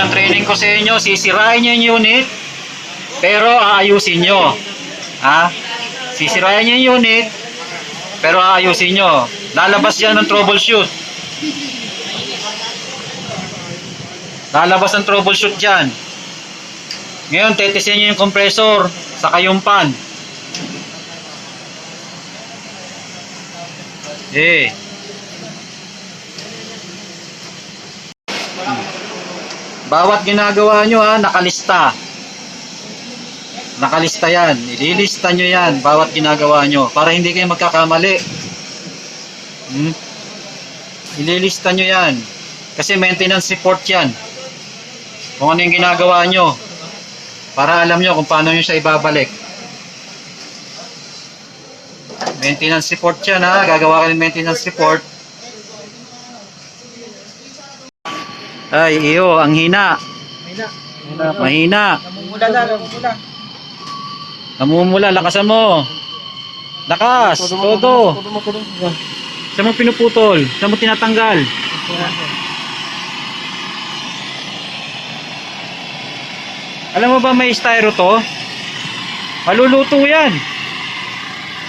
ang training ko sa inyo, sisirain nyo yung unit, pero aayusin nyo. Ha? Sisirain nyo yung unit, pero aayusin nyo. Lalabas yan ng troubleshoot. Lalabas ang troubleshoot dyan. Ngayon, tetisin nyo yung compressor, saka yung fan. Bawat ginagawa nyo nakalista. Nakalista yan. Ililista nyo yan, bawat ginagawa nyo. Para hindi kayo magkakamali. Ililista nyo yan. Kasi maintenance report yan. Kung ano yung ginagawa nyo. Para alam nyo kung paano nyo siya ibabalik. Maintenance report yan Gagawa ka ng maintenance report. Ay, iyo, ang hina. Mahina. Namumula, lakasan mo. Lakas, todo. Saan mo pinuputol? Saan mo tinatanggal? Alam mo ba may styro to? Maluluto yan.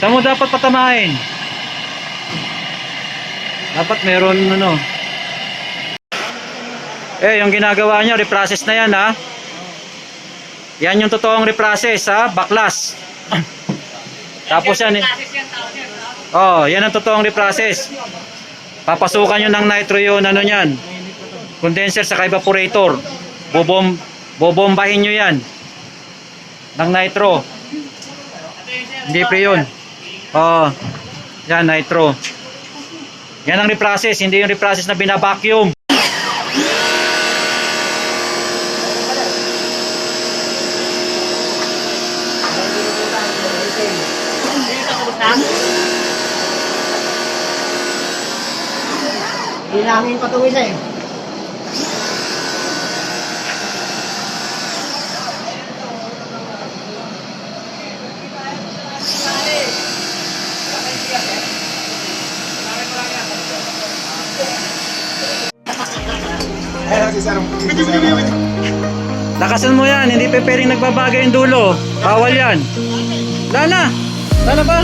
Saan mo dapat patamain? Dapat meron yung ginagawa nyo, reprocess na yan Yan yung totoong reprocess baklas. Tapos yan yan ang totoong reprocess. Papasukan nyo ng nitro yun, yan, condenser sa evaporator. Bobombahin nyo yan ng nitro. Hindi pre yun. Yan, nitro. Yan ang reprocess, hindi yung reprocess na binabacuum. Bilangin pa ito isa Lakasan mo yan, hindi pa pwedeng nagbabagay yung dulo. Bawal yan. Lala ba?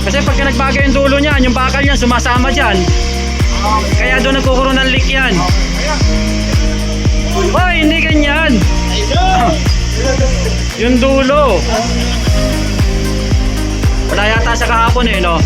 Kasi pagka nagbagay yung dulo niyan, yung bakal niyan sumasama dyan. Kaya doon nagkukuroon ng leak yan. Hoy, hindi ganyan. Yung dulo. Wala yata sa kahapon no?